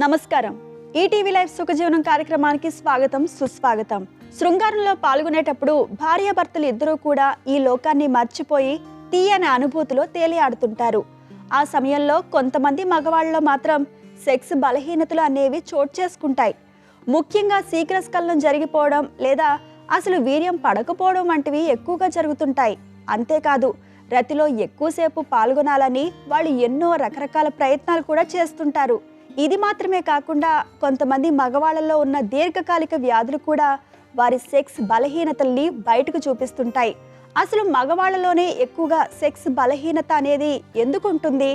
నమస్కారం. ETV live సుఖజీవనం కార్యక్రమానికి స్వాగతం, సుస్వాగతం. శృంగారంలో పాల్గొనేటప్పుడు భార్యాభర్తలు ఇద్దరూ కూడా ఈ లోకాన్ని మర్చిపోయి తీయని అనుభూతిలో తేలియాడుతుంటారు. ఆ సమయంలో కొంతమంది మగవాళ్ళలో మాత్రం సెక్స్ బలహీనతలు అనేవి చోటు చేసుకుంటాయి. ముఖ్యంగా శీఘ్రస్ఖలనం జరిగిపోవడం లేదా అసలు వీర్యం పడకపోవడం వంటివి ఎక్కువగా జరుగుతుంటాయి. అంతేకాదు, రతిలో ఎక్కువసేపు పాల్గొనాలని వాళ్ళు ఎన్నో రకరకాల ప్రయత్నాలు కూడా చేస్తుంటారు. ఇది మాత్రమే కాకుండా కొంతమంది మగవాళ్ళలో ఉన్న దీర్ఘకాలిక వ్యాధులు కూడా వారి సెక్స్ బలహీనతల్ని బయటకు చూపిస్తుంటాయి. అసలు మగవాళ్ళలోనే ఎక్కువగా సెక్స్ బలహీనత అనేది ఎందుకు ఉంటుంది?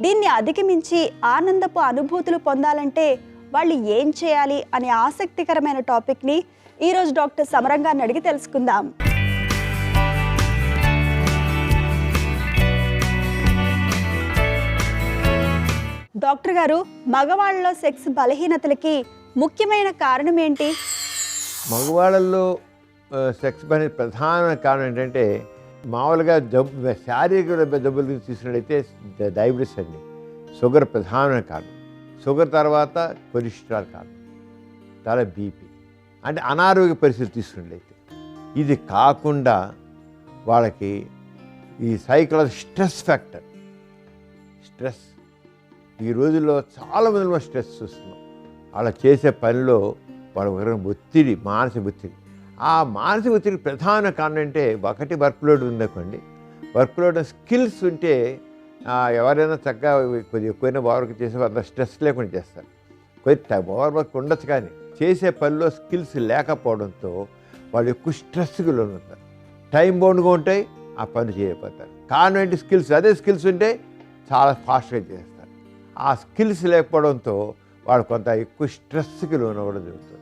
దీన్ని అధిగమించి ఆనందపు అనుభూతులు పొందాలంటే వాళ్ళు ఏం చేయాలి అనే ఆసక్తికరమైన టాపిక్ని ఈరోజు డాక్టర్ సమరం గారిని అడిగి తెలుసుకుందాం. డాక్టర్ గారు, మగవాళ్ళలో సెక్స్ బలహీనతలకి ముఖ్యమైన కారణం ఏంటి? మగవాళ్ళల్లో సెక్స్ బలహీనత ప్రధాన కారణం ఏంటంటే మామూలుగా శారీరక జబ్బులు తీసుకున్నట్టయితే డయాబెటీస్ అండి, షుగర్ ప్రధానమైన కారణం. షుగర్ తర్వాత కొలెస్ట్రాల్ కారణం, తర్వాత బీపీ, అంటే అనారోగ్య పరిస్థితులు తీసుకున్నట్లయితే. ఇది కాకుండా వాళ్ళకి ఈ సైకలాజికల్ స్ట్రెస్ ఫ్యాక్టర్, స్ట్రెస్ ఈ రోజుల్లో చాలామందిలో స్ట్రెస్ చూస్తున్నాం. అలా చేసే పనిలో వాళ్ళ ఒత్తిడి, మానసిక ఒత్తిడి. ఆ మానసిక ఒత్తిడి ప్రధాన కారణం అంటే ఒకటి వర్క్ లోడ్ ఉందనుకోండి. వర్క్ లోడ్ స్కిల్స్ ఉంటే ఎవరైనా చక్కగా కొద్దిగా ఎక్కువైనా ఓవర్ చేసే అంత స్ట్రెస్ లేకుండా చేస్తారు. కొద్ది ఓవర్ వర్క్ ఉండొచ్చు, కానీ చేసే పనిలో స్కిల్స్ లేకపోవడంతో వాళ్ళు ఎక్కువ స్ట్రెస్కి లోనవుతారు. టైం బౌండ్గా ఉంటాయి, ఆ పని చేయకపోతారు. కారణం ఏంటి? స్కిల్స్. అదే స్కిల్స్ ఉంటే చాలా ఫాస్ట్గా చేస్తారు. ఆ స్కిల్స్ లేకపోవడంతో వాళ్ళు కొంత ఎక్కువ స్ట్రెస్కి లోనవ్వడం జరుగుతుంది.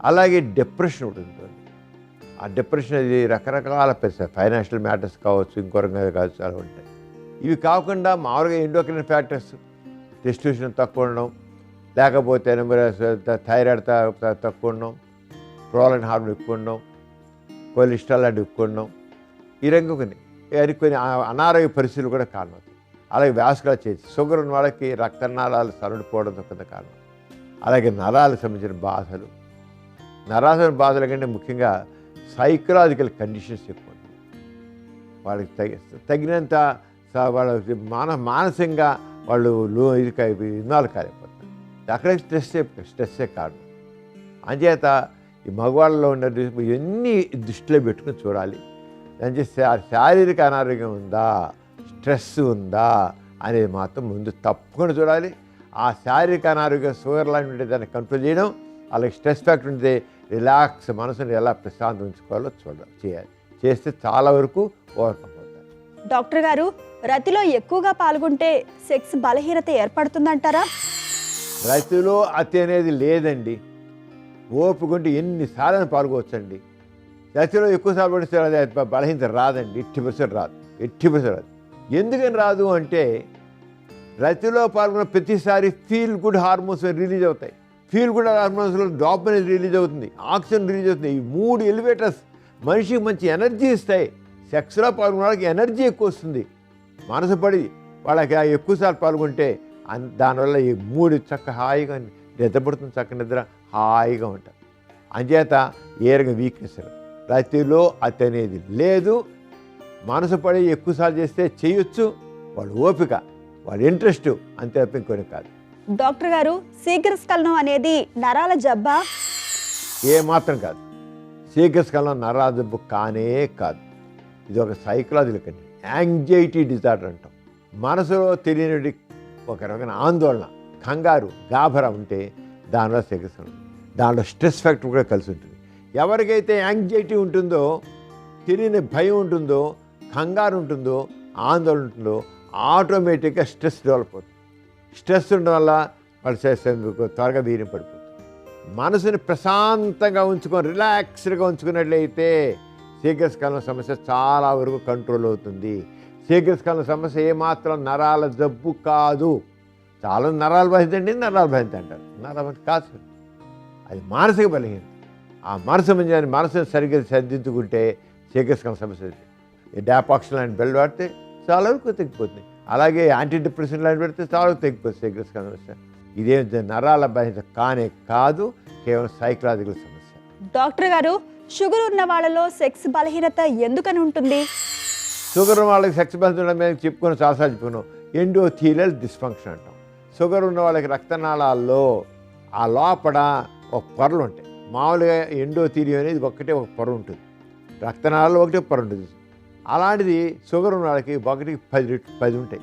అలాగే డిప్రెషన్ ఉంటుంది. ఆ డిప్రెషన్ అది రకరకాల ఫైనాన్షియల్ మ్యాటర్స్ కావచ్చు, ఇంకో రకంగా కావచ్చు, అలా ఉంటాయి. ఇవి కాకుండా మామూలుగా ఎండోక్రైన్ ఫ్యాక్టర్స్, టెస్టిస్టెరాన్ తక్కువ ఉండడం, లేకపోతే థైరాయిడ్ తక్కువ ఉండడం, ప్రోలాక్టిన్ హార్మోన్ ఎక్కువ ఉండడం, కొలెస్ట్రాల్ లాంటివి ఎక్కువ ఉండడం, ఈ రంగు కొన్ని అనారోగ్య పరిస్థితులు కూడా కారణం. అలాగే వ్యాస్కులర్ చేసి షుగర్ ఉన్న వాళ్ళకి రక్తనాళాలు సరళిపోవడం కొంత కారణం. అలాగే నరాలకు సంబంధించిన బాధలు, నరాల బాధల కంటే ముఖ్యంగా సైకలాజికల్ కండిషన్స్ ఎక్కువ ఉంటాయి. వాళ్ళకి తగినంత వాళ్ళకి మానసికంగా వాళ్ళు ఇన్నాళ్ళు కాలేకపోతారు. అక్కడే స్ట్రెస్సే కారణం. అంచేత ఈ మగవాళ్ళలో ఉన్న ఇవన్నీ దృష్టిలో పెట్టుకుని చూడాలి. అంటే శారీరక అనారోగ్యం ఉందా, స్ట్రెస్ ఉందా అనేది మాత్రం ముందు తప్పకుండా చూడాలి. ఆ శారీరక అనారోగ్యం షుగర్ లాంటి ఉంటే దాన్ని కంట్రోల్ చేయడం, అలాగే స్ట్రెస్ ఫ్యాక్టర్ ఉంటే రిలాక్స్ మనసుని ఎలా ప్రశాంతం ఉంచుకోవాలో చేయాలి. చేస్తే చాలా వరకు ఓవర్కమ్ అవుతారు. డాక్టర్ గారు, రతిలో ఎక్కువగా పాల్గొంటే సెక్స్ బలహీనత ఏర్పడుతుందంటారా? రతిలో అతి అనేది లేదండి. ఓపుకుంటే ఎన్నిసార్లు పాల్గొవచ్చండి. రతిలో ఎక్కువసార్లు పడితే బలహీనత రాదండి, 80% రాదు, 80% రాదు. ఎందుకని రాదు అంటే రతిలో పాల్గొన్న ప్రతిసారి ఫీల్ గుడ్ హార్మోన్స్ రిలీజ్ అవుతాయి. ఫీల్ గుడ్ హార్మోన్స్లో డోపమైన్ రిలీజ్ అవుతుంది, ఆక్సిజన్ రిలీజ్ అవుతుంది. ఈ 3 ఎలివేటర్స్ మనిషికి మంచి ఎనర్జీ ఇస్తాయి. సెక్స్లో పాల్గొన్న వాళ్ళకి ఎనర్జీ ఎక్కువ వస్తుంది. మనసు పడి వాళ్ళకి ఎక్కువసార్లు పాల్గొంటే దానివల్ల ఈ 3 చక్క హాయిగా నిద్రపడుతుంది, చక్క నిద్ర హాయిగా ఉంటారు. అంచేత ఏ రకంగా వీక్నెస్ రతిలో అతి అనేది లేదు. మనసు పడి ఎక్కువసార్లు చేస్తే చేయొచ్చు, వాళ్ళ ఓపిక, వాళ్ళ ఇంట్రెస్ట్, అంతే తప్ప ఇంకొని కాదు. డాక్టర్ గారు, శీఘ్రస్ఖలనం అనేది నరాల జబ్బా? ఏమాత్రం కాదు. శీఘ్రస్ఖలనం నరాల జబ్బు కానే కాదు. ఇది ఒక సైకలాజికల్ యాంగ్జైటీ డిజార్డర్ అంటాం. మనసులో తెలియని ఒక రకమైన ఆందోళన, కంగారు, గాభరా ఉంటే దానిలో శీఘ్రస్ఖలనం. దాంట్లో స్ట్రెస్ ఫ్యాక్టర్ కూడా కలిసి ఉంటుంది. ఎవరికైతే యాంగ్జైటీ ఉంటుందో, తెలియని భయం ఉంటుందో, కంగారు ఉంటుందో, ఆందోళన ఉంటుందో, ఆటోమేటిక్గా స్ట్రెస్ డెవలప్ అవుతుంది. స్ట్రెస్ ఉండడం వల్ల వాళ్ళు త్వరగా వీర్యం పడిపోతుంది. మనసుని ప్రశాంతంగా ఉంచుకొని రిలాక్స్డ్గా ఉంచుకున్నట్లయితే శీఘ్రస్ఖలనం సమస్య చాలా వరకు కంట్రోల్ అవుతుంది. శీఘ్రస్ఖలనం సమస్య ఏమాత్రం నరాల జబ్బు కాదు. చాలా నరాల బాధిత అండి, నరాల బాధిత అంటారు. నరాల కాదు, అది మానసిక బలహీనత. ఆ మనసుని సరిగ్గా సర్దిద్దుకుంటే శీఘ్రస్ఖలనం సమస్య డాపాక్సిన్ లాంటి బెల్ట్ వాడితే చాలా వరకు తగ్గిపోతుంది. అలాగే యాంటీ డిప్రెషన్ లాంటి పెడితే చాలా వరకు తగ్గిపోతుంది శీఘ్రస్ఖలనం సమస్య. ఇదేం నరాల బలహీనత కానే కాదు, కేవలం సైకలాజికల్ సమస్య. డాక్టర్ గారు, షుగర్ ఉన్న వాళ్ళలో సెక్స్ బలహీనత ఎందుకని ఉంటుంది? షుగర్ ఉన్న వాళ్ళకి సెక్స్ బలహీనత మీద చెప్పుకుని చాలాసార్లు చెప్పుకున్నాం. ఎండోథీలియల్ డిస్ఫంక్షన్ అంటాం. షుగర్ ఉన్న వాళ్ళకి రక్తనాళాల్లో ఆ లోపల ఒక పొరలు ఉంటాయి. మామూలుగా ఎండోథీలియం అనేది ఒకటే ఒక పొర ఉంటుంది, రక్తనాళాల్లో ఒకటే పొర ఉంటుంది. అలాంటిది షుగర్ ఉన్న వాళ్ళకి ఒకటికి 10 ఉంటాయి.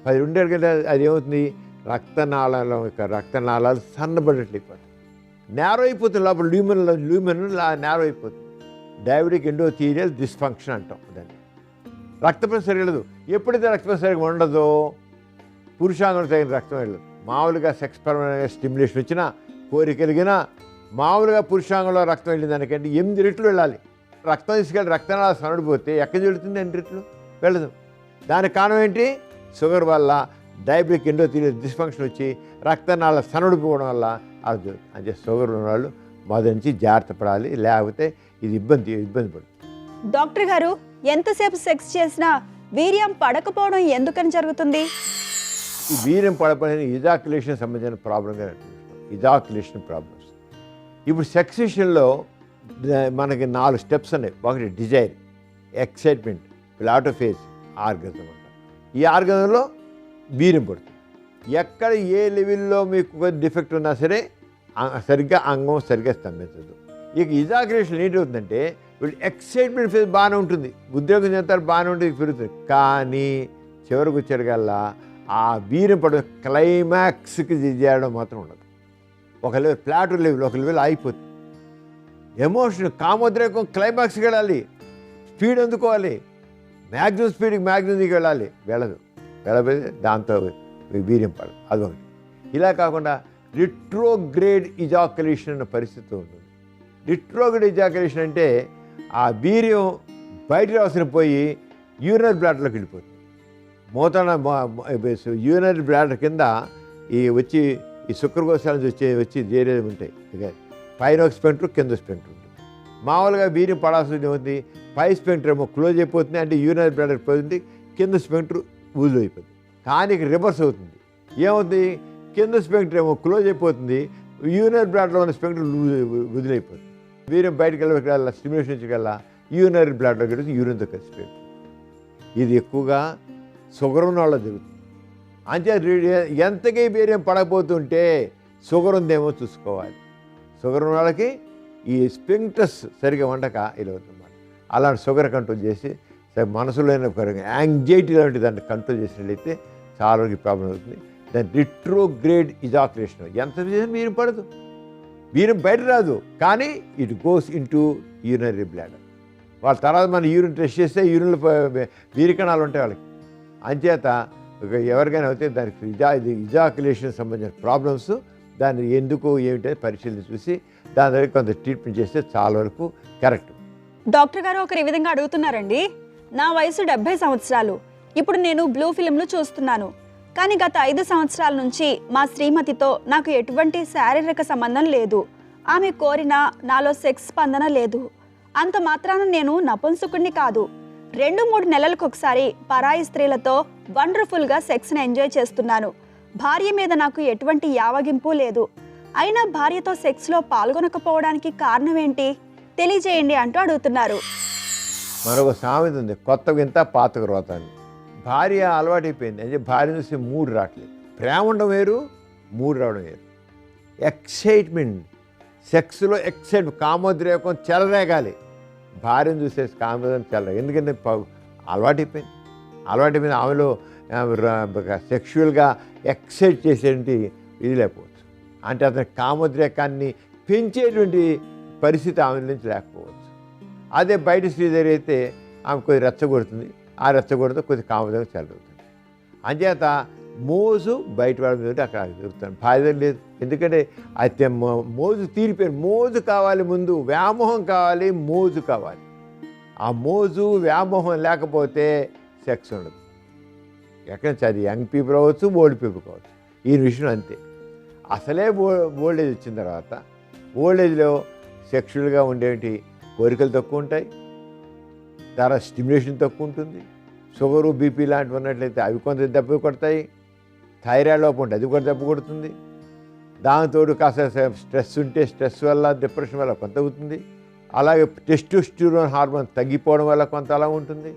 10 ఉండే కదా, అది ఏమవుతుంది, రక్తనాళాలు సన్నబడట్లేదు, నేరో అయిపోతుంది, లోపల ల్యూమెన్ నేరో అయిపోతుంది. డయాబెటిక్ ఎండోథీలియల్ డిస్ఫంక్షన్ అంటాం దాన్ని. రక్తపోషణ సరిగా వెళ్ళదు. ఎప్పుడైతే రక్తపోషణ సరిగా ఉండదో పురుషాంగం తగిన రక్తం వెళ్ళదు. మామూలుగా సెక్స్ పరమైన స్టిమ్యులేషన్ వచ్చినా, కోరిక కలిగినా మామూలుగా పురుషాంగంలో రక్తం వెళ్ళిన దానికంటే 8 రెట్లు వెళ్ళాలి. రక్తం తీసుకెళ్ళి రక్తనాళాలు సన్నడిపోతే ఎక్కడ వెళుతుంది? 8 రెట్లు వెళ్ళదు. దానికి కారణం ఏంటి? షుగర్ వల్ల డయాబెటిక్ ఎండోథీలియల్ డిస్ఫంక్షన్ వచ్చి రక్తనాళాలు సన్నడిపోవడం వల్ల అది జరుగుతుంది. అంటే షుగర్ ఉన్న వాళ్ళు మొదటి నుంచి జాగ్రత్త పడాలి, లేకపోతే ఇది ఇబ్బంది పడుతుంది. డాక్టర్ గారు, ఎంతసేపు సెక్స్ చేసినా వీర్యం పడకపోవడం ఎందుకని జరుగుతుంది? ఈ వీర్యం పడపడిన ఇజాక్యులేషన్ సంబంధించిన ప్రాబ్లంగా ఇజాక్యులేషన్ ప్రాబ్లమ్స్. ఇప్పుడు సెక్స్ విషయంలో మనకి 4 స్టెప్స్ ఉన్నాయి. ఒకటి డిజైర్, ఎక్సైట్మెంట్, ప్లాటోఫేజ్, ఆర్గజం అంటారు. ఈ ఆర్గజంలో వీర్యం పడుతుంది. ఎక్కడ ఏ లెవెల్లో మీకు డిఫెక్ట్ ఉన్నా సరే సరిగ్గా అంగం సరిగ్గా స్తంభించదు. ఇక ఇజాక్యులేషన్ ఏంటి అవుతుందంటే, వీళ్ళు ఎక్సైట్మెంట్ ఫేజ్ బాగానే ఉంటుంది, ఉద్యోగం చేస్తారు, బాగానే ఉంటుంది, పెరుగుతుంది. కానీ చివరికి వచ్చేటికల్లా ఆ వీర్యం పడ క్లైమాక్స్కి చేయడం మాత్రం ఉండదు. ఒక లెవెల్ ప్లాటో లెవెల్, ఒక లెవెల్ అయిపోతుంది. ఎమోషన్, కామోద్రేకం క్లైమాక్స్కి వెళ్ళాలి, స్పీడ్ అందుకోవాలి, మ్యాక్సిమం స్పీడ్కి మ్యాక్సిమంకి వెళ్ళదు. వెళ్ళబోతే దాంతో వీర్యం పడదు. అదొకటి. ఇలా కాకుండా రిట్రోగ్రేడ్ ఇజాక్యులేషన్ అనే పరిస్థితి ఉంటుంది. రిట్రోగ్రేడ్ ఇజాక్యులేషన్ అంటే ఆ వీర్యం బయట రావాల్సిన పోయి యూరినరీ బ్లాడర్లోకి వెళ్ళిపోతుంది. యూరినరీ బ్లాడర్ కింద ఈ శుక్రకోశాల నుంచి వచ్చి చేరేది ఉంటాయి. పైన ఒక స్పెంటర్, కింద స్పెంటర్ ఉంటుంది. మామూలుగా వీర్యం పడాల్సింది ఏమవుతుంది, పై స్పెంటర్ ఏమో క్లోజ్ అయిపోతుంది, అంటే యూరినరీ బ్లాడర్ పోతుంది, కింద స్పెంటర్ ఊజు అయిపోతుంది. కానీ ఇక్కడ రివర్స్ అవుతుంది. ఏమవుతుంది, కింద స్పెంటర్ ఏమో క్లోజ్ అయిపోతుంది, యూరినరీ బ్లాడర్లో ఉన్న స్పెంటర్ వదిలైపోతుంది. వీర్యం బయటకు వెళ్ళి స్టిమ్యులేషన్ నుంచి యూరినరీ బ్లాడర్లోకి వెళ్ళి యూరిన్తో కలిసిపోతుంది. ఇది ఎక్కువగా షుగర్ ఉన్న వాళ్ళ జరుగుతుంది. అంతే ఎంతకీ వీర్యం పడకపోతుంటే షుగర్ ఉందేమో చూసుకోవాలి. షుగర్ ఉన్న వాళ్ళకి ఈ స్పింక్టస్ సరిగా వండక ఇలా అవుతుంది. అలాంటి షుగర్ కంట్రోల్ చేసి మనసులో యాంగ్జైటీ లాంటి దాన్ని కంట్రోల్ చేసినట్లయితే చాలా వరకు ప్రాబ్లం అవుతుంది. దాని రిట్రోగ్రేడ్ ఇజాక్యులేషన్. ఎంత చేసినా వీర్యం పడదు, వీర్యం బయట రాదు, కానీ it goes into urinary bladder. వాళ్ళ తర్వాత మనం యూరిన్ టెస్ట్ చేస్తే యూరిన్లో వీరికణాలు ఉంటాయి వాళ్ళకి. అంచేత ఎవరికైనా అయితే దానికి ఇజాక్యులేషన్ సంబంధించిన ప్రాబ్లమ్స్, దాన్ని ఎందుకు ఏమిటో పరిశీలన చూసి దాని దగ్గర కొంత ట్రీట్మెంట్ చేస్తే చాలా వరకు కరెక్ట్. డాక్టర్ గారు, ఒకరు ఈ విధంగా అడుగుతున్నారండి. నా వయసు 70 సంవత్సరాలు. ఇప్పుడు నేను బ్లూ ఫిల్మ్లు చూస్తున్నాను. కానీ గత 5 సంవత్సరాల నుంచి మా శ్రీమతితో నాకు ఎటువంటి శారీరక సంబంధం లేదు. ఆమె కోరినా నాలో సెక్స్ స్పందన లేదు. అంత మాత్రాన నేను నపుంసకుడిని కాదు. 2-3 నెలలకు ఒకసారి పరాయి స్త్రీలతో వండర్ఫుల్గా సెక్స్ని ఎంజాయ్ చేస్తున్నాను. భార్య మీద నాకు ఎటువంటి యావగింపు లేదు. అయినా భార్యతో సెక్స్లో పాల్గొనకపోవడానికి కారణం ఏంటి తెలియజేయండి అంటూ అడుగుతున్నారు. మరొక సామెత ఉంది, కొత్త వింత పాతకు రోత అని. భార్య అలవాటైపోయింది అంటే భార్య చూసి మూడు రావట్లేదు. ప్రేమ ఉండడం వేరు, మూడు రావడం వేరు. ఎక్సైట్మెంట్, సెక్స్లో ఎక్సైట్మెంట్, కామోద్రేకం చెలరేగాలి. భార్యను చూసే కామోద్రేకం చెలరేగాలి. ఎందుకంటే అలవాటైపోయింది. ఆమెలో సెక్షువల్గా ఎక్సైట్ చేసేటువంటి ఇది లేకపోవచ్చు. అంటే అతని కామోద్రేకాన్ని పెంచేటువంటి పరిస్థితి ఆమె నుంచి లేకపోవచ్చు. అదే బయట స్త్రీ దగ్గర అయితే ఆమె కొద్ది రెచ్చగొడుతుంది, ఆ రెచ్చగొడితే కొద్ది కామోద్రేకం చెలరుగుతుంది. అంచేత మోజు బయట వాళ్ళ మీద అక్కడ దొరుకుతాను, భార్య లేదు. ఎందుకంటే అయితే మోజు తీరిపోయారు. మోజు కావాలి, ముందు వ్యామోహం కావాలి, మోజు కావాలి. ఆ మోజు వ్యామోహం లేకపోతే సెక్స్ ఉండదు. ఎక్కడ నుంచి అది యంగ్ పీపుల్ అవ్వచ్చు, ఓల్డ్ పీపుల్ కావచ్చు. ఈ విషయం అంతే. అసలే ఓల్డ్ ఏజ్ వచ్చిన తర్వాత ఓల్డ్ ఏజ్లో సెక్షువల్గా ఉండేటి కోరికలు తక్కువ ఉంటాయి, తర్వాత స్టిమ్యులేషన్ తక్కువ ఉంటుంది. షుగరు, బీపీ లాంటివి ఉన్నట్లయితే అవి కొంత దెబ్బ కొడతాయి. థైరాయిడ్ లోపం ఉంటే అది కూడా దెబ్బ కొడుతుంది. దాంతో కాస్త స్ట్రెస్ ఉంటే స్ట్రెస్ వల్ల డిప్రెషన్ వల్ల కొంత అవుతుంది. అలాగే టెస్టోస్టెరాన్ హార్మోన్ తగ్గిపోవడం వల్ల కొంత అలా ఉంటుంది.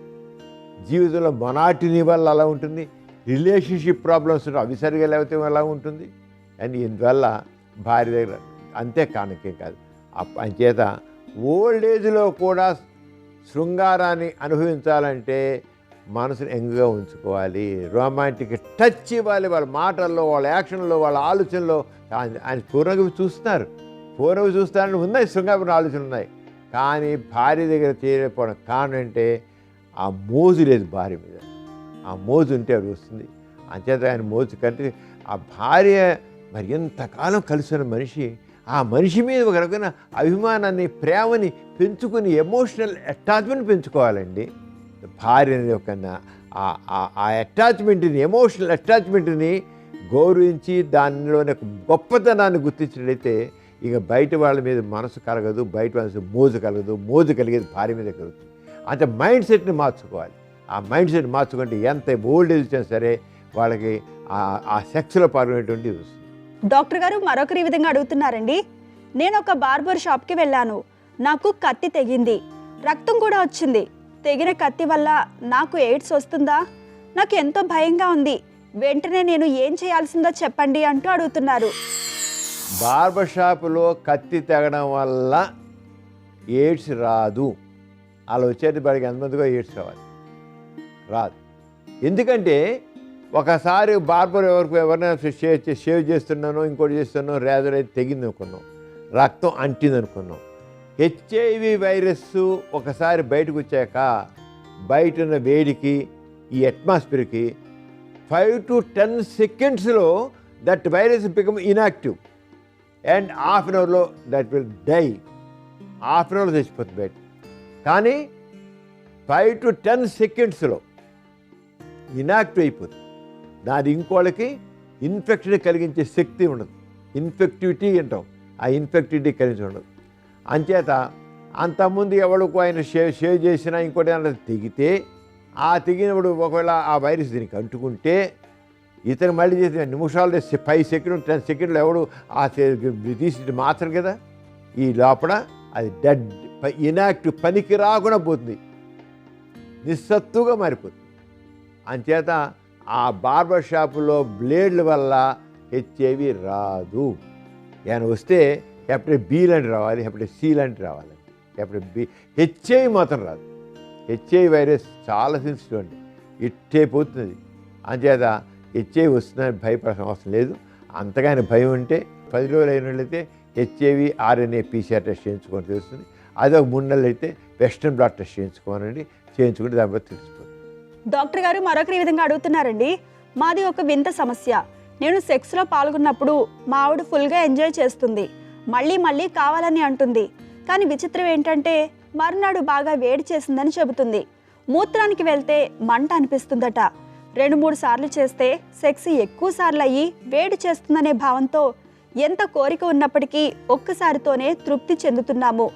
జీవితంలో మొనాటినీ వల్ల అలా ఉంటుంది. రిలేషన్షిప్ ప్రాబ్లమ్స్ అవి సరిగా లేకపోతే అలా ఉంటుంది. అండ్ ఇందువల్ల భార్య దగ్గర అంతే కానుకే కాదు. అంచేత ఓల్డ్ ఏజ్లో కూడా శృంగారాన్ని అనుభవించాలంటే మనసుని యంగ్గా ఉంచుకోవాలి. రొమాంటిక్ టచ్ ఇవ్వాలి. వాళ్ళ మాటల్లో, వాళ్ళ యాక్షన్లో, వాళ్ళ ఆలోచనలో. ఆయన పూర్వవి చూస్తారని ఉన్నాయి, శృంగారమైన ఆలోచనలు ఉన్నాయి. కానీ భార్య దగ్గర చేయలేకపోవడం కారణం అంటే ఆ మోజు లేదు భార్య మీద. ఆ మోజు ఉంటే అది వస్తుంది. అంచేత ఆయన మోజు కంటే ఆ భార్య మరి ఎంతకాలం కలిసిన మనిషి ఆ మనిషి మీద ఒక రకమైన అభిమానాన్ని, ప్రేమని పెంచుకుని ఎమోషనల్ అటాచ్మెంట్ పెంచుకోవాలండి. భార్య అనేది ఒక ఆ అటాచ్మెంట్ని, ఎమోషనల్ అటాచ్మెంట్ని గౌరవించి దానిలోని గొప్పతనాన్ని గుర్తించినట్లయితే ఇక బయట వాళ్ళ మీద మనసు కలగదు, బయట వాళ్ళ మోజు కలగదు. మోజు కలిగేది భార్య మీద కలుగుతుంది. అంటే మైండ్ సెట్ని మార్చుకోవాలి. ఆ మైండ్ సెట్ మార్చుకుంటే ఎంత ఓల్డ్ ఏజ్ వచ్చినా సరే వాళ్ళకి ఆ సెక్స్లో పాల్గొనేటువంటిది వస్తుంది. డాక్టర్ గారు మరొకరు ఈ విధంగా అడుగుతున్నారండి. నేను ఒక బార్బర్ షాప్కి వెళ్ళాను. నాకు కత్తి తెగింది, రక్తం కూడా వచ్చింది. తెగిన కత్తి వల్ల నాకు ఎయిడ్స్ వస్తుందా? నాకు ఎంతో భయంగా ఉంది. వెంటనే నేను ఏం చేయాల్సిందో చెప్పండి అంటూ అడుగుతున్నారు. బార్బర్ షాపులో కత్తి తెగడం వల్ల ఎయిడ్స్ రాదు. అలా వచ్చేది బడికి ఎంతమందిగా ఎయిడ్స్ రాదు. ఎందుకంటే ఒకసారి బార్బర్ ఎవరైనా షేవ్ చేస్తున్నానో ఇంకోటి చేస్తున్నానో రేజర్ అయితే తెగింది అనుకున్నాం, రక్తం అంటింది అనుకున్నాం. హెచ్ఐవి వైరస్ ఒకసారి బయటకు వచ్చాక బయట ఉన్న వేడికి, ఈ అట్మాస్ఫియర్కి 5 to 10 సెకండ్స్లో that virus become inactive and half an అవర్లో that will die. Half an అవర్లో చచ్చిపోతుంది బయట. కానీ 5 to 10 సెకండ్స్లో ఇన్యాక్టివ్ అయిపోతుంది. దాని ఇంకోళ్ళకి ఇన్ఫెక్షన్ కలిగించే శక్తి ఉండదు. ఇన్ఫెక్టివిటీ అంటాం. ఆ ఇన్ఫెక్టివిటీ కలిగించి ఉండదు. అంచేత అంతకుముందు ఎవరికి ఆయన షేవ్ చేసినా ఇంకోటి ఏమైనా తెగితే ఆ తెగినప్పుడు ఒకవేళ ఆ వైరస్ దీనికి అంటుకుంటే ఇతను మళ్ళీ చేసిన నిమిషాలు 5 సెకండ్లు 10 సెకండ్లు ఎవడు ఆ తీసి మార్చరు కదా. ఈ లోపల అది డెడ్ ఇన్యాక్టివ్, పనికి రాకుండా పోతుంది, నిస్సత్తుగా మారిపోతుంది. అంచేత ఆ బార్బర్ షాపులో బ్లేడ్ల వల్ల హెచ్ఐవి రాదు. ఏమైనా వస్తే హెపటైటిస్ బి లాంటి రావాలి, హెపటైటిస్ సి లాంటి రావాలి. హెపటైటిస్ బి, హెచ్ఐవి మాత్రం రాదు. హెచ్ఐవి వైరస్ చాలా సెన్సిటివ్ అండి, ఇట్టయిపోతుంది. అంచేత హెచ్ఐవి వస్తుందని భయపడాల్సిన అవసరం లేదు. అంతగానే భయం ఉంటే 10 రోజులు అయినట్లయితే హెచ్ఐవి ఆర్ఎన్ఏ PCR టెస్ట్ చేయించుకొని తెలుస్తుంది. అది ఒక 3 నెలలు అయితే వెస్ట్రన్ బ్లాట్ టెస్ట్ చేయించుకోనండి. చేయించుకుంటే దానిపై తెలిసిపోతుంది. డాక్టర్ గారు మరొకరు ఈ విధంగా అడుగుతున్నారండి. మాది ఒక వింత సమస్య. నేను సెక్స్లో పాల్గొన్నప్పుడు మా ఆవిడ ఫుల్గా ఎంజాయ్ చేస్తుంది, మళ్ళీ మళ్ళీ కావాలని అంటుంది. కానీ విచిత్రం ఏంటంటే మరునాడు బాగా వేడి చేసిందని చెబుతుంది. మూత్రానికి వెళ్తే మంట అనిపిస్తుందట. 2-3 సార్లు చేస్తే సెక్స్ ఎక్కువ సార్లు అయ్యి వేడి చేస్తుందనే భావంతో ఎంత కోరిక ఉన్నప్పటికీ ఒక్కసారితోనే తృప్తి చెందుతున్నాము.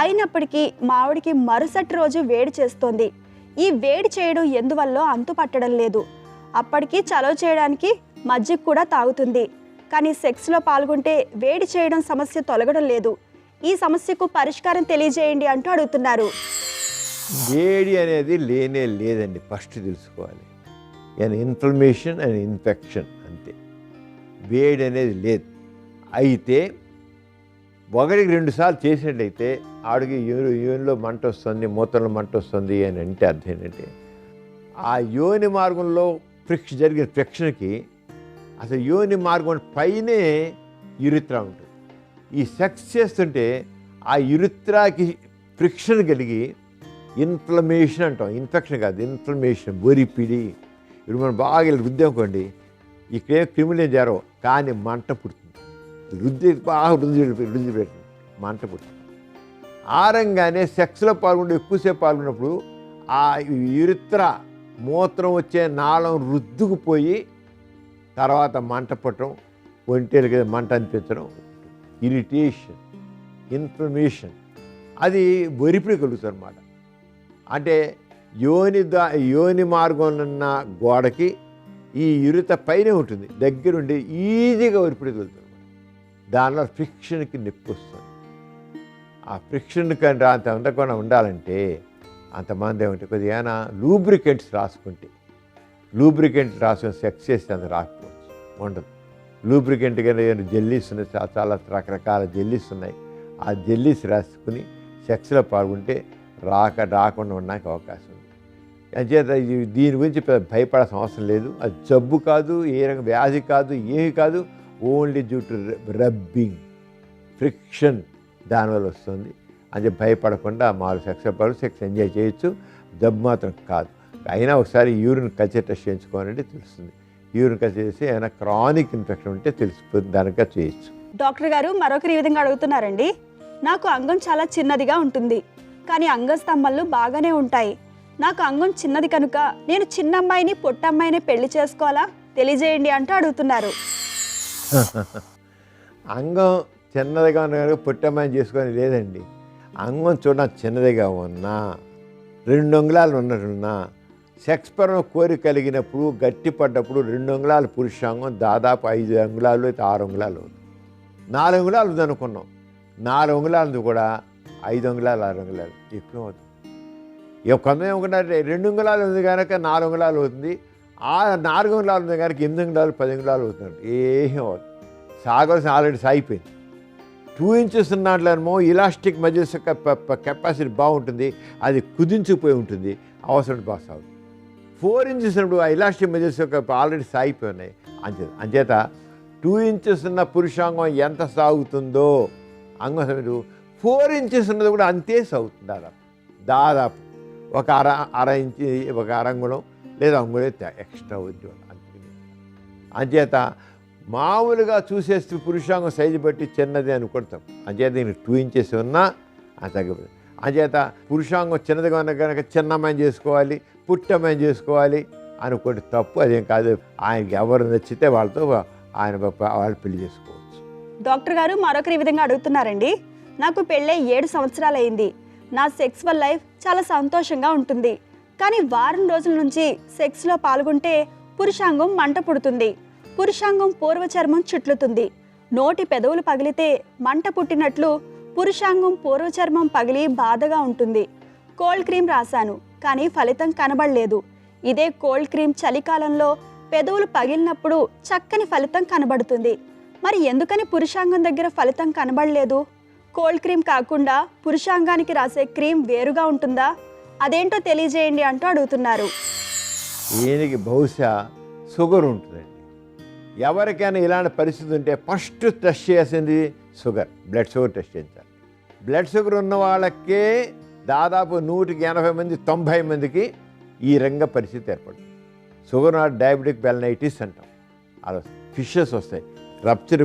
అయినప్పటికీ మా ఆవిడికి మరుసటి రోజు వేడి చేస్తోంది. ఈ వేడి చేయడం ఎందువల్లో అంతు పట్టడం లేదు. అప్పటికి చలవ చేయడానికి మజ్జిగ కూడా తాగుతుంది. కానీ సెక్స్లో పాల్గొంటే వేడి చేయడం సమస్య తొలగడం లేదు. ఈ సమస్యకు పరిష్కారం తెలియజేయండి అంటూ అడుగుతున్నారు. వేడి అనేది లేనే లేదండి, ఫస్ట్ తెలుసుకోవాలి. ఇన్ఫ్లమేషన్ అండ్ ఇన్ఫెక్షన్ అంతే, వేడి అనేది లేదు. అయితే 1-2 సార్లు చేసినట్లయితే ఆవిడకి యోనిలో మంట వస్తుంది, మూత్రంలో మంట వస్తుంది అని అంటే అర్థం ఏంటంటే ఆ యోని మార్గంలో జరిగిన ఫ్రిక్షన్కి అసలు యోని మార్గం పైనే యురిత్రా ఉంటుంది. ఈ సెక్స్ చేస్తుంటే ఆ యురిత్రాకి ఫ్రిక్షన్ కలిగి ఇన్ఫ్లమేషన్ అంటాం. ఇన్ఫెక్షన్ కాదు, ఇన్ఫ్లమేషన్, బొరిపిడి. ఇప్పుడు మనం బాగా రుద్దామనుకోండి, ఇక్కడే క్రిములు ఏం చేరవు, కానీ మంట పుడుతుంది. బాగా రుద్ది పెడుతుంది, మంట పుడుతుంది. ఆరంగానే సెక్స్లో పాల్గొంటే ఎక్కువసేపు పాల్గొన్నప్పుడు ఆ యురిత్రా మూత్రం వచ్చే నాళం రుద్దుకుపోయి తర్వాత మంట పుట్టడం, ఒంటేలకి మంట అనిపించడం, ఇరిటేషన్, ఇన్ఫ్లమేషన్, అది ఒరిపిడి కలుగుతుంది అన్నమాట. అంటే యోని మార్గంలో ఉన్న గోడకి ఈ యురిత పైనే ఉంటుంది, దగ్గరుండి ఈజీగా ఒరిపిడి కలుగుతుంది. దానిలో ఫ్రిక్షన్కి నొప్పి వస్తుంది. ఆ ఫ్రిక్షన్ కంటే అంత ఉండకుండా ఉండాలంటే అంతమంది ఏమంటే కొద్దిగా లూబ్రికెంట్స్ రాసుకుంటే, లూబ్రికెంట్ రాసుకుని సెక్స్ చేస్తే అంత రాకపోవచ్చు, ఉండదు. లూబ్రికెంట్ కానీ జెల్లీస్ ఉన్నాయి, చాలా రకరకాల జెల్లీస్ ఉన్నాయి. ఆ జెల్లీస్ రాసుకుని సెక్స్లో పాల్గొంటే రాకుండా ఉండడానికి అవకాశం ఉంది. అంచేత దీని గురించి భయపడాల్సిన అవసరం లేదు. అది జబ్బు కాదు, ఏ రకం వ్యాధి కాదు, ఏమి కాదు. Only due to rubbing, friction దానివల్ల వస్తుంది. అంటే భయపడకుండా మామూలు సెక్స్ ఎంజాయ్ చేయొచ్చు, జబ్బు మాత్రం కాదు. అయినా ఒకసారి యూరిన్ కల్చర్ టెస్ట్ చేయించుకోవాలంటే తెలుస్తుంది. యూరిన్ కల్చర్ చేసి ఏమైనా క్రానిక్ ఇన్ఫెక్షన్ ఉంటే తెలిసిపోతుంది, దానిగా చేయొచ్చు. డాక్టర్ గారు మరొకరు ఈ విధంగా అడుగుతున్నారండి. నాకు అంగం చాలా చిన్నదిగా ఉంటుంది, కానీ అంగస్తంభాలు బాగానే ఉంటాయి. నాకు అంగం చిన్నది కనుక నేను చిన్న అమ్మాయిని పొట్టమ్మాయిని పెళ్లి చేసుకోవాలా, తెలియజేయండి అంటూ అడుగుతున్నారు. అంగం చిన్నదిగా ఉన్న కనుక పొట్టమ్మాయిని చేసుకొని లేదండి. అంగం చూడడానికి చిన్నదిగా ఉన్నా, 2 అంగుళాలు ఉన్నట్టున్నా, సెక్స్ పరమ కోరిక కలిగినప్పుడు గట్టిపడ్డప్పుడు 2 అంగుళాలు పురుషాంగం దాదాపు 5 అంగుళాలు అయితే 6 అంగుళాలు అవుతుంది. 4 అంగుళాలు ఉందనుకున్నాం, 4 అంగుళాలు కూడా 5 అంగుళాలు 6 అంగుళాలు ఎక్కువ అవుతుంది. కొంతమంది ఏమనుకుంటే 2 అంగుళాలు ఉంది కనుక 4 అంగుళాలు అవుతుంది, 4 అంగుళాలు ఉంది కనుక 8 అంగుళాలు 10 అంగుళాలు అవుతుంది. ఏమీ అవుతుంది, సాగవలసిన ఆల్రెడీ సాగిపోయింది. 2 ఇంచెస్ ఉన్నట్లేమో ఇలాస్టిక్ మజిల్స్ యొక్క కెపాసిటీ బాగుంటుంది, అది కుదించిపోయి ఉంటుంది, అవసరం బాగా సాగుతుంది. 4 ఇంచెస్ ఉన్నప్పుడు ఆ ఇలాస్టిక్ మజిల్స్ యొక్క ఆల్రెడీ సాగిపోయి ఉన్నాయి. అంచేత 2 ఇంచెస్ ఉన్న పురుషాంగం ఎంత సాగుతుందో అంగం సమయంలో 4 ఇంచెస్ ఉన్నది కూడా అంతే సాగుతుంది. దాదాపు ఒక అర ఇంచి, ఒక అరంగుళం లేదా అంగుళం ఎక్స్ట్రా అవుతుంది. అంచేత మామూలుగా చూసేస్తే పురుషాంగం సైజు బట్టి చిన్నది అనుకుంటాం. అంచేత దీనికి 2 ఇంచెస్ ఉన్నా అది తగ్గిపోతుంది. అంచేత పురుషాంగం చిన్నదిగా ఉన్న కనుక చిన్నమ్మాయిని చేసుకోవాలి, పుట్టమ్మాయిని చేసుకోవాలి అనుకోండి, తప్పు. అదేం కాదు. ఆయనకి ఎవరు నచ్చితే వాళ్ళతో వాళ్ళు పెళ్లి చేసుకోవచ్చు. డాక్టర్ గారు మరొకరు ఈ విధంగా అడుగుతున్నారండి. నాకు పెళ్ళై 7 సంవత్సరాలు అయింది. నా సెక్సువల్ లైఫ్ చాలా సంతోషంగా ఉంటుంది, కానీ వారం రోజుల నుంచి సెక్స్లో పాల్గొంటే పురుషాంగం మంట పుడుతుంది, పురుషాంగం పూర్వచర్మం చుట్లుతుంది, నోటి పెదవులు పగిలితే మంట పుట్టినట్లు పురుషాంగం పూర్వచర్మం పగిలి బాధగా ఉంటుంది. కోల్డ్ క్రీమ్ రాశాను, కానీ ఫలితం కనబడలేదు. ఇదే కోల్డ్ క్రీమ్ చలికాలంలో పెదవులు పగిలినప్పుడు చక్కని ఫలితం కనబడుతుంది. మరి ఎందుకని పురుషాంగం దగ్గర ఫలితం కనబడలేదు? కోల్డ్ క్రీమ్ కాకుండా పురుషాంగానికి రాసే క్రీమ్ వేరుగా ఉంటుందా? అదేంటో తెలియజేయండి అంటూ అడుగుతున్నారు. ఈయనకి బహుశా షుగర్ ఉంటుందండి. ఎవరికైనా ఇలాంటి పరిస్థితి ఉంటే ఫస్ట్ టెస్ట్ చేసింది షుగర్, బ్లడ్ షుగర్ టెస్ట్ చేయించాలి. బ్లడ్ షుగర్ ఉన్న వాళ్ళకే దాదాపు 180 మంది 90 మందికి ఈ రంగ పరిస్థితి ఏర్పడుతుంది. షుగర్ నాట్ డయాబెటిక్ బెలనైటిస్ అంటాం. అలా ఫిషెస్ వస్తాయి, రప్చర్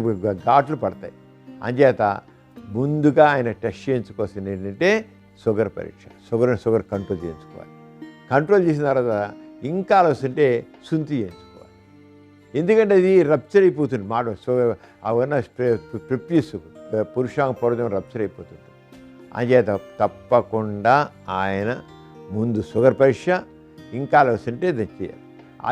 ఘాట్లు పడతాయి. అంచేత ముందుగా ఆయన టెస్ట్ చేయించుకోవాల్సింది ఏంటంటే షుగర్ పరీక్ష. షుగర్ కంట్రోల్ చేయించుకోవాలి. కంట్రోల్ చేసిన తర్వాత ఇంకా వస్తుంటే శుంఠి చేయించుకోవాలి. ఎందుకంటే అది రప్చర్ అయిపోతుంది మాట. అవన్న ప్రిప్యూస్ పురుషాంగ పౌర్ణం రప్చర్ అయిపోతుంది. అంచేత తప్పకుండా ఆయన ముందు షుగర్ పరీక్ష, ఇంకా వస్తుంటే అది చేయాలి.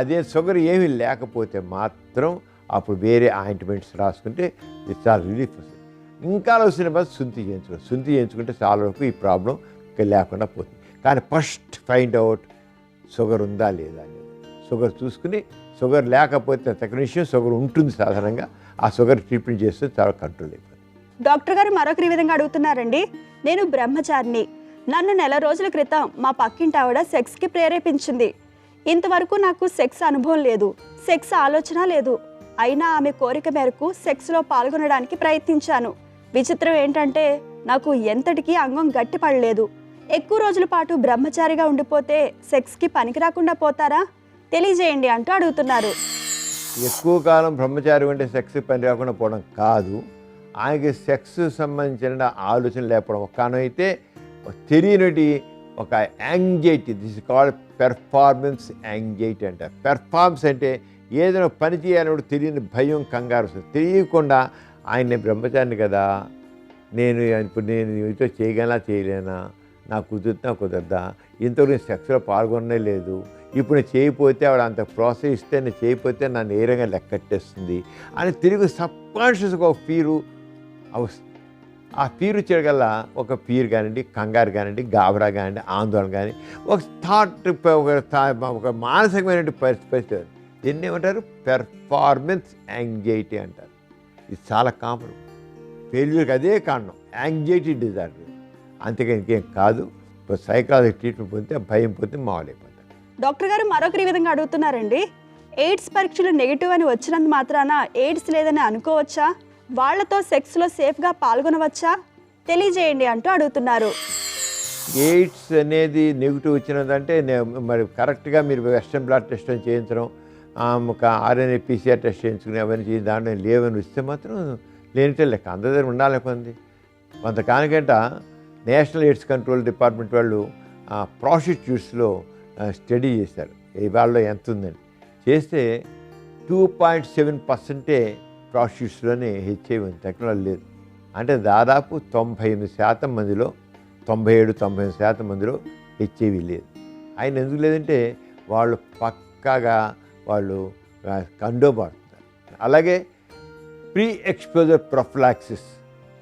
అదే షుగర్ ఏమీ లేకపోతే మాత్రం అప్పుడు వేరే ఆయింట్మెంట్స్ రాసుకుంటే ఇది చాలా రిలీఫ్ వస్తుంది. ఇంకా వచ్చిన బస్ శుంఠి చేయించుకోవాలి. శుంఠి చేయించుకుంటే చాలా వరకు ఈ ప్రాబ్లం లేకుండా పోతుంది. కానీ ఫస్ట్ ఫైండ్ అవుట్ షుగర్ ఉందా లేదా అనేది. షుగర్ చూసుకుని షుగర్ లేకపోతే సెకండ్ విషయం షుగర్ ఉంటుంది సాధారణంగా, ఆ షుగర్ ట్రీట్మెంట్ చేస్తే చాలా కంట్రోల్ అయిపోతుంది. డాక్టర్ గారు మరొకరి విధంగా అడుగుతున్నారండి. నేను బ్రహ్మచారిని. నన్ను నెల రోజుల క్రితం మా పక్కింటి ఆవిడ సెక్స్కి ప్రేరేపించింది. ఇంతవరకు నాకు సెక్స్ అనుభవం లేదు, సెక్స్ ఆలోచన లేదు. అయినా ఆమె కోరిక మేరకు సెక్స్లో పాల్గొనడానికి ప్రయత్నించాను. విచిత్రం ఏంటంటే నాకు ఎంతటికీ అంగం గట్టిపడలేదు. ఎక్కువ రోజుల పాటు బ్రహ్మచారిగా ఉండిపోతే సెక్స్కి పనికి రాకుండా పోతారా? తెలియజేయండి అంటూ అడుగుతున్నారు. ఎక్కువ కాలం బ్రహ్మచారి ఉంటే సెక్స్ పని రాకుండా పోవడం కాదు, ఆయనకి సెక్స్ సంబంధించిన ఆలోచన లేకపోవడం. కానైతే తెలియనటి ఒక anxiety, this called performance anxiety అంటారు. పెర్ఫార్మెన్స్ అంటే ఏదైనా పని చేయాలన్నప్పుడు తెలియని భయం, కంగారు వస్తుంది. తెలియకుండా ఆయన బ్రహ్మచారిని కదా, ఇప్పుడు నేను ఇతో చేయగలనా చేయలేనా, నాకు కుదురుతా కుదరదా, ఇంతవరకు నేను సెక్స్లో పాల్గొననే లేదు, ఇప్పుడు నేను చేయకపోతే ఆవిడ అంత ప్రోత్సహిస్తే నేను చేయకపోతే నన్ను ఏ రంగా లెక్కట్టేస్తుంది అని తిరిగి సబ్కాన్షియస్గా ఒక ఫీరు అవస్థ. ఆ పీరు వచ్చేకల్లా ఒక పీరు కానివ్వండి, కంగారు కానివ్వండి, గాబరా కానివ్వండి, ఆందోళన కానీ ఒక ఒక మానసికమైన పరిస్థితి. దీన్ని ఏమంటారు? పెర్ఫార్మెన్స్ యాంగ్జైటీ అంటారు. ఇది చాలా కామన్. ఫెయిల్యూర్కి అదే కారణం, యాంగ్జైటీ డిజార్డర్. అంతేగా ఇంకేం కాదు. సైకాలజీ ట్రీట్మెంట్ పొందితే భయం పోతే మామూలైపోతారు. డాక్టర్ గారు మరొకరి విధంగా అడుగుతున్నారండి, ఎయిడ్స్ పరీక్షలు నెగిటివ్ అని వచ్చినంత మాత్రాన ఎయిడ్స్ లేదని అనుకోవచ్చా? వాళ్లతో సెక్స్లో సేఫ్గా పాల్గొనవచ్చా? తెలియజేయండి అంటూ అడుగుతున్నారు. ఎయిడ్స్ అనేది నెగిటివ్ వచ్చినదంటే మరి కరెక్ట్గా మీరు వెస్ట్రన్ బ్లడ్ టెస్ట్ అని చేయించడం, ఒక ఆర్ఎన్ఏ పీసీఆర్ టెస్ట్ చేయించుకుని అవన్నీ చేసి దాంట్లో లేవని వస్తే మాత్రం లేనిటే లెక్క. అందరి దగ్గర ఉండాలనుకుంది. కొంతకానికంట నేషనల్ ఎయిడ్స్ కంట్రోల్ డిపార్ట్మెంట్ వాళ్ళు ప్రాస్టిట్యూట్స్లో స్టడీ చేశారు, వాళ్ళలో ఎంత ఉందని. చేస్తే 2.7% ప్రాస్టిట్యూట్స్లోనే హెచ్ఐవి ఉంది, టెక్నాలజీ లేదు. అంటే దాదాపు 98% మందిలో 97-98% మందిలో హెచ్ఐవి లేదు. ఆయన ఎందుకు లేదంటే వాళ్ళు పక్కాగా వాళ్ళు కండోమ్ వాడుతున్నారు. అలాగే ప్రీ ఎక్స్పోజర్ ప్రొఫిలాక్సిస్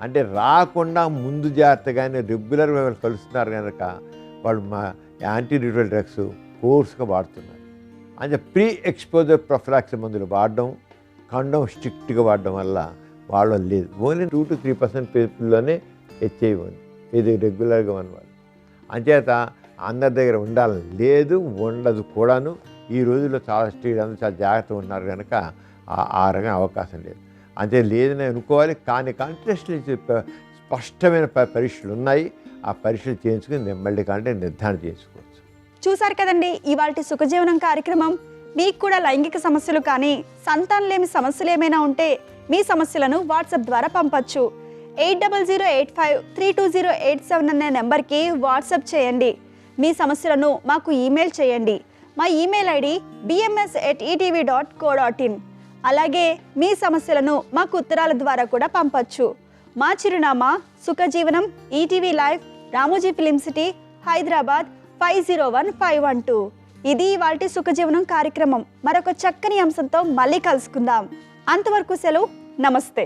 అంటే రాకుండా ముందు జాగ్రత్తగానే రెగ్యులర్గా వాళ్ళు కలుస్తున్నారు కనుక వాళ్ళు యాంటీరిట్రోవైరల్ డ్రగ్స్ కోర్స్గా వాడుతున్నారు. అంటే ప్రీ ఎక్స్పోజర్ ప్రొఫిలాక్సిస్ మందులు వాడడం, కండోమ్ స్ట్రిక్ట్గా వాడడం వల్ల వాళ్ళు లేదు. ఓన్లీ 2-3% పీపుల్లోనే హెచ్ఐవి ఉంది, ఇది రెగ్యులర్గా ఉన్నవాళ్ళు. అంచేత అందరి దగ్గర ఉండాలని లేదు, ఉండదు కూడాను. ఈ రోజుల్లో చాలా స్ట్రిక్ట్, అందరూ చాలా జాగ్రత్తగా ఉన్నారు కనుక ఆ రకమైన అవకాశం లేదు. అంతే లేదని అనుకోవాలి. కానీ టెస్టులు స్పష్టమైన పరీక్షలు ఉన్నాయి. ఆ పరీక్షలు చేయించుకుని నెమ్మది కంటే నిర్ధారణ చేసుకోవచ్చు. చూసారు కదండి ఇవాల్టి సుఖజీవనం కార్యక్రమం. మీకు కూడా లైంగిక సమస్యలు కానీ సంతానలేమి సమస్యలు ఏమైనా ఉంటే మీ సమస్యలను వాట్సాప్ ద్వారా పంపచ్చు. 8008532087 అనే నెంబర్కి వాట్సాప్ చేయండి. మీ సమస్యలను మాకు ఈమెయిల్ చేయండి. మా ఈమెయిల్ ఐడి bms@etv.co.in. అలాగే మీ సమస్యలను మాకు ఉత్తరాల ద్వారా కూడా పంపచ్చు. మా చిరునామా సుఖజీవనం, ఈటీవీ లైవ్, రామోజీ ఫిలిం సిటీ, హైదరాబాద్ 501512. ఇది ఇవాల్టి సుఖజీవనం కార్యక్రమం. మరొక చక్కని అంశంతో మళ్ళీ కలుసుకుందాం. అంతవరకు సెలవు. నమస్తే.